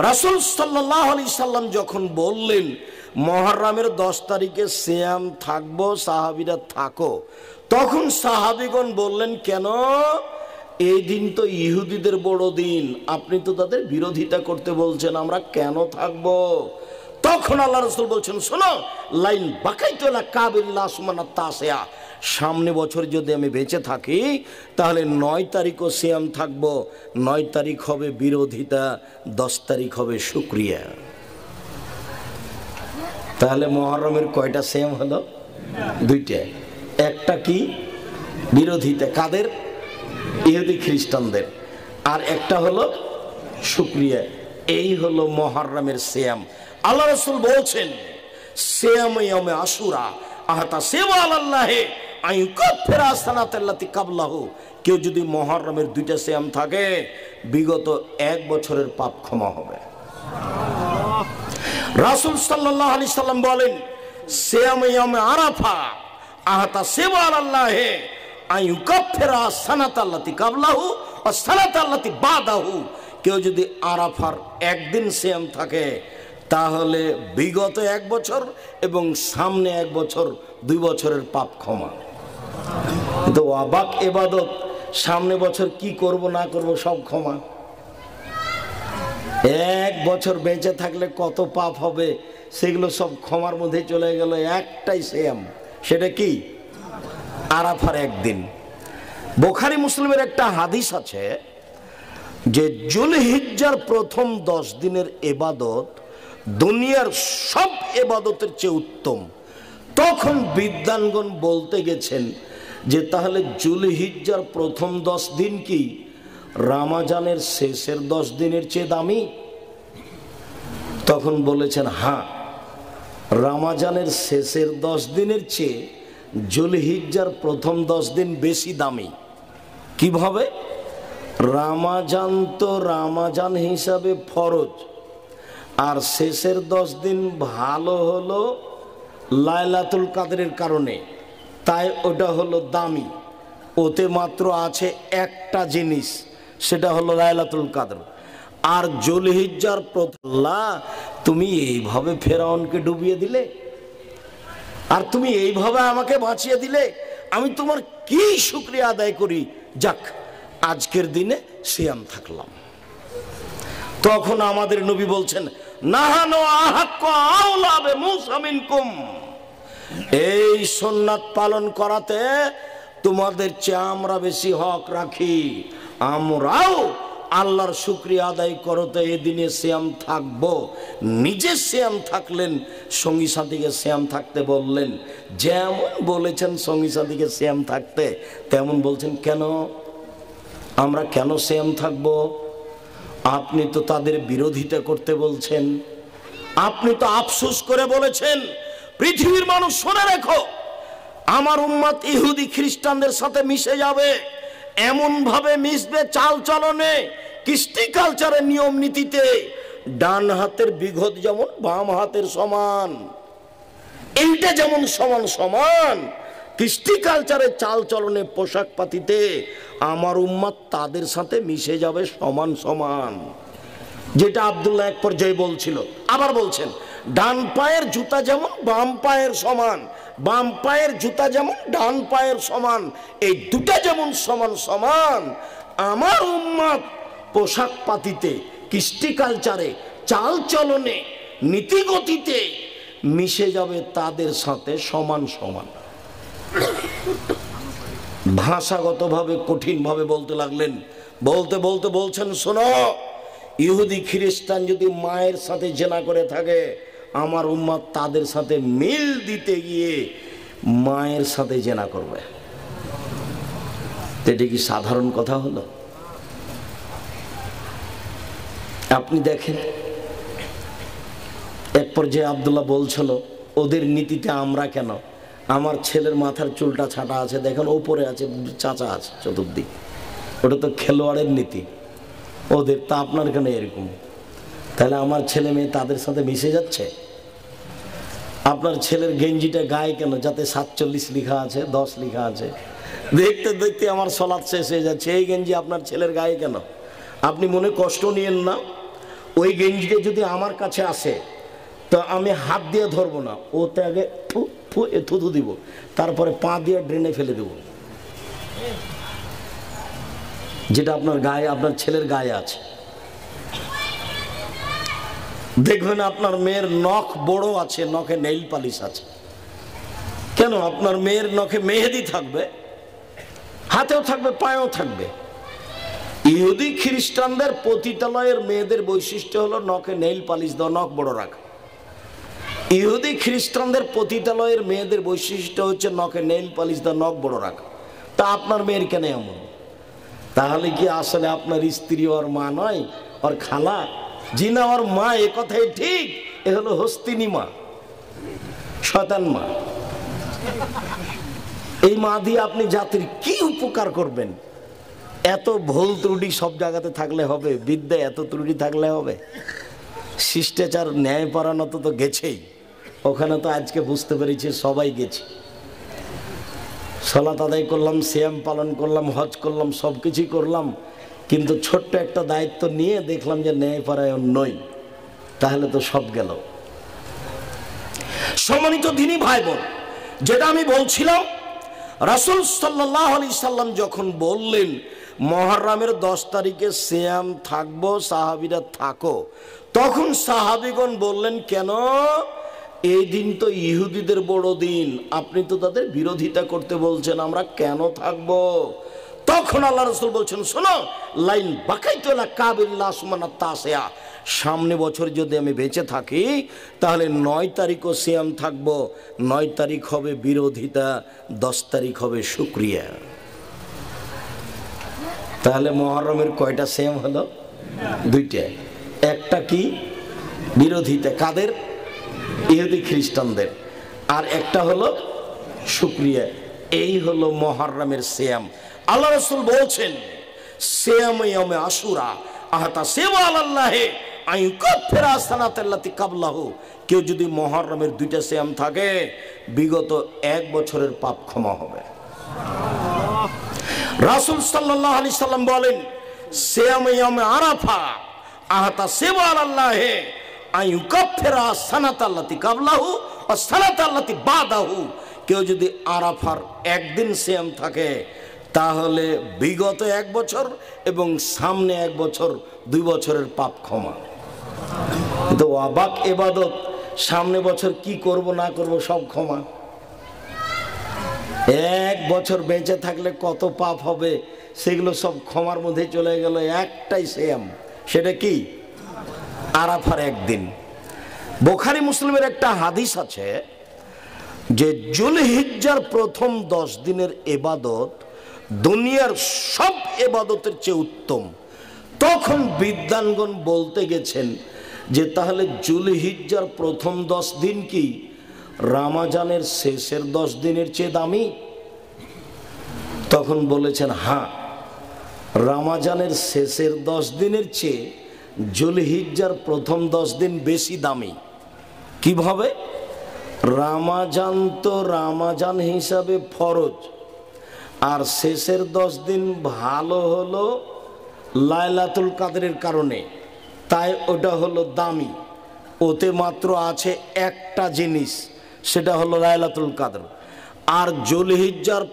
রাসূল সাল্লাল্লাহু আলাইহি সাল্লাম যখন বললেন মুহররমের 10 তারিখে সিয়াম থাকবো, সাহাবীরা থাকো, তখন সাহাবীগণ বললেন, কেন? এই দিন তো ইহুদিদের বড় দিন, আপনি তো তাদের বিরোধিতা করতে বলছেন, আমরা কেন থাকবো? তখন আল্লাহ রাসূল বলছেন, শোনো, লাইন বাকাইতুলা কাবিল্লাহ সুমানা তাসিয়া, সামনে বছর যদি আমি বেঁচে থাকি তাহলে 9 তারিখও সিয়াম থাকবো। 9 তারিখ হবে বিরোধিতা, 10 তারিখ হবে শুকরিয়া। তাহলে মুহররমের কয়টা সিয়াম হলো? 2টা। একটা কি? বিরোধিতা, কাদের? ইহুদি খ্রিস্টানদের। আর একটা হলো শুকরিয়া। এই হলো মুহররমের সিয়াম। আল্লাহ রাসূল বলছেন, সিয়াম ইয়ামে আশুরা আহতাসিবু আলাল্লাহি আইয়ুকাফিরা সানাতাল্লাতি কাবলাহু। কেউ যদি মুহররমের 2টা সিয়াম থাকে, বিগত 1 বছরের পাপ ক্ষমা হবে। রাসূল সাল্লাল্লাহু আলাইহি সাল্লাম বলেন, সিয়াম ইয়ামে আরাফা আহতাসিবু আলাল্লাহি আইয়ুকাফিরা সানাতাল্লাতি কাবলাহু ওয়া সানাতাল্লাতি বাদাহু। কেউ যদি আরাফার একদিন সিয়াম থাকে তাহলে বিগত 1 বছর এবং সামনে 1 বছর, 2 বছরের পাপ ক্ষমা। কিন্তু অবাক ইবাদত, সামনে বছর কি করব না করব সব ক্ষমা। 1 বছর বেঁচে থাকলে কত পাপ হবে সেগুলো সব ক্ষমার মধ্যে চলে গেল। একটাই সিয়াম, সেটা কি? আরাফার একদিন। বুখারী মুসলিমের একটা হাদিস আছে যে যুলহিজ্জার প্রথম 10 দিনের ইবাদত দুনিয়ার সব ইবাদতের চেয়ে উত্তম। তখন বিদ্বানগণ বলতে গেছেন যে তাহলে যুলহিজ্জার প্রথম 10 দিন কি রমজানের শেষের 10 দিনের চেয়ে দামি? তখন বলেছেন, হ্যাঁ, রমজানের শেষের 10 দিনের চেয়ে যুলহিজ্জার প্রথম 10 দিন বেশি দামি। কিভাবে? রমজান তো রমজান হিসাবে ফরজ, আর শেষের 10 দিন ভালো হলো লাইলাতুল কাদরের কারণে, তাই ওটা হলো দামি। ওতে মাত্র আছে একটা জিনিস, সেটা হলো লাইলাতুল কাদর। আর যুলহিজ্জার প্রথম, তুমি এইভাবে ফেরাউনকে ডুবিয়ে দিলে, আর তুমি এইভাবে আমাকে বাঁচিয়ে দিলে, আমি তোমার কি শুকরিয়া আদায় করি। যাক, আজকের দিনে সিয়াম থাকলাম। তখন আমাদের নবী বলছেন, নাহানু আহাক্কু আওলা বিমূসা মিনকুম, এই সুন্নাত পালন করাতে তোমাদের চেয়ে আমরা বেশি হক রাখি। আমরাও আল্লাহর শুকরিয়া আদায় করতে এই দিনে সিয়াম থাকবো। নিজে সিয়াম থাকলেন, সঙ্গী সাথীকে সিয়াম থাকতে বললেন। যেমন বলেছেন সঙ্গী সাথীকে সিয়াম থাকতে, তেমন বলছেন কেন? আমরা কেন সিয়াম থাকবো? আপনি তো তাদের বিরোধিতা করতে বলছেন, আপনি তো আফসোস করে বলেছেন, পৃথিবীর মানুষ শুনে রেখো, আমার উম্মত ইহুদি খ্রিস্টানদের সাথে মিশে যাবে, এমন ভাবে মিশবে চাল চলনে, কৃষ্টি কালচারের নিয়ম নীতিতে, ডান হাতের বিঘত যেমন বাম হাতের সমান, এইটা যেমন সমান সমান, কৃষ্টি কালচারের চাল চলনে পোশাক পাতিতে আমার উম্মত তাদের সাথে মিশে যাবে সমান সমান। যেটা আব্দুল্লাহ এক পর্যায়ে বলছিল, আবার বলছেন, ডান পায়ের জুতা যেমন বাম পায়ের সমান, বাম পায়ের জুতা যেমন ডান পায়ের সমান, এই দুটা যেমন সমান সমান, আমার উম্মত পোশাক পাতিতে, কৃষ্টি কালচারে, চাল চলনে, নীতিগতিতে মিশে যাবে তাদের সাথে সমান সমান। ভাষাগতভাবে কঠিনভাবে বলতে লাগলেন। বলতে বলতে বলছেন, শোনো, ইহুদি খ্রিস্টান যদি মায়ের সাথে জেনা করে থাকে, আমার উম্মত তাদের সাথে মিল দিতে গিয়ে মায়ের সাথে জেনা করবে। এটা কি সাধারণ কথা হলো? আপনি দেখেন, এক পর্যায়ে আব্দুল্লাহ বলছিল, ওদের নীতিতে আমরা কেন? আমার ছেলের মাথার চুলটা ছাটা আছে, দেখেন ওপরে আছে, চাচা আছে চতুর্দিক, ওটা তো খেলোয়াড়ের নীতি ওদের, তা আপনার কেন এরকম? তাহলে আমার ছেলে মেয়ে তাদের সাথে মিশে যাচ্ছে। আপনার ছেলের গেঞ্জিটা গায়ে কেন? যাতে 47 লেখা আছে, 10 লেখা আছে। দেখতে দেখতে আমার সলাৎ শেষ হয়ে যাচ্ছে, এই গেঞ্জি আপনার ছেলের গায়ে কেন? আপনি মনে কষ্ট নিয়েন না, ওই গেঞ্জিটা যদি আমার কাছে আসে তো আমি হাত দিয়ে ধরবো না, ওতে আগে থুতু দিব, তারপরে পা দিয়ে ড্রেনে ফেলে দেব, যেটা আপনার গায়ে, আপনার ছেলের গায়ে আছে। দেখবেন আপনার মেয়ের নখ বড় আছে, নখে নেইল পালিশ আছে, কেন? আপনার মেয়ের নখে মেহেদি থাকবে, হাতেও থাকবে, পায়েও থাকবে। ইহুদি খ্রিস্টানদের পতিতালয়ের মেয়েদের বৈশিষ্ট্য হলো নখে নেইল পালিশ দেওয়া, নখ বড় রাখা। ইহুদি খ্রিস্টানদের পতিতালয়ের মেয়েদের বৈশিষ্ট্য হচ্ছে নখে নেইল পালিশ দেওয়া, নখ বড় রাখা। তা আপনার মেয়ের কেন এমন? তাহলে কি আসলে আপনার স্ত্রী ওর মা নয়, ওর খালা? জি না, ওর মা। এ কথাই ঠিক। এ হলো হস্তিনী মা, শয়তান মা। এই মা দিয়ে আপনি জাতির কি উপকার করবেন? এত ভুল ত্রুটি সব জায়গাতে থাকলে হবে? বিদ্যা এত ত্রুটি থাকলে হবে? শিষ্টাচার, ন্যায়পরায়ণতা তো গেছেই, ওখানে তো আজকে বুঝতে পেরেছি সবাই গেছে। সালাত আদায় করলাম, সিয়াম পালন করলাম, হজ করলাম, সব কিছুই করলাম, কিন্তু ছোট্ট একটা দায়িত্ব নিয়ে দেখলাম যে ন্যায়পরায়ণ নই, তাহলে তো সব গেল। সম্মানিত দ্বীনি ভাই বোন, যেটা আমি বলছিলাম, রাসূল সাল্লাল্লাহু আলাইহি সাল্লাম যখন বললেন মুহররমের 10 তারিখে সিয়াম থাকবো, সাহাবীরা থাকো, তখন সাহাবীগণ বললেন, কেন? এই দিন তো ইহুদিদের বড় দিন, আপনি তো তাদের বিরোধিতা করতে বলছেন, আমরা কেন থাকবো? তখন আল্লাহ রাসূল বলছেন, শোনো, লাইন বাকাইতু লা কাবিল্লাহ সুমানা তাসিয়া, সামনে বছর যদি আমি বেঁচে থাকি তাহলে 9 তারিখও সিয়াম থাকবো। 9 তারিখ হবে বিরোধিতা, 10 তারিখ হবে শুকরিয়া। তাহলে মুহররমের কয়টা সিয়াম হলো? 2টা। একটা কি? বিরোধিতা, কাদের? ইহুদি খ্রিস্টানদের। আর একটা হলো শুকরিয়া। এই হলো মুহররমের সিয়াম। আল্লাহ রাসূল বলছেন, সিয়াম ইয়ামে আশুরা আহাতা সিওয়া আলাল্লাহি আইয়ুকাফিরা সানাতাল্লাতি কাবলাহু। কেউ যদি মুহররমের 2টা সিয়াম থাকে, বিগত 1 বছরের পাপ ক্ষমা হবে। রাসূল সাল্লাল্লাহু আলাইহি সাল্লাম বলেন, সিয়াম ইয়ামে আরাফা আহাতা সিওয়া আলাল্লাহি আইয়ুকাফিরা সানাতাল্লাতি কাবলাহু ওয়া সানাতাল্লাতি বাদাহু। কেউ যদি আরাফার একদিন সিয়াম থাকে তাহলে বিগত 1 বছর এবং সামনে 1 বছর, 2 বছরের পাপ ক্ষমা। কিন্তু অবাক ইবাদত, সামনে বছর কি করব না করব সব ক্ষমা। 1 বছর বেঁচে থাকলে কত পাপ হবে সেগুলো সব ক্ষমার মধ্যে চলে গেল। একটাই সিয়াম, সেটা কি? আরাফার একদিন। বুখারী মুসলিমের একটা হাদিস আছে যে যুলহিজ্জার প্রথম 10 দিনের ইবাদত দুনিয়ার সব ইবাদতের চেয়ে উত্তম। তখন বিদ্বানগণ বলতে গেছেন যে তাহলে যুলহিজ্জার প্রথম 10 দিন কি রমজানের শেষের 10 দিনের চেয়ে দামি? তখন বলেছেন, হ্যাঁ, রমজানের শেষের 10 দিনের চেয়ে যুলহিজ্জার প্রথম 10 দিন বেশি দামি। কিভাবে? রমজান তো রমজান হিসাবে ফরজ, আর শেষের 10 দিন ভালো হলো লাইলাতুল কাদরের কারণে, তাই ওটা হলো দামি। ওতে মাত্র আছে একটা জিনিস, সেটা হলো লাইলাতুল কাদর। আর যুলহিজ্জার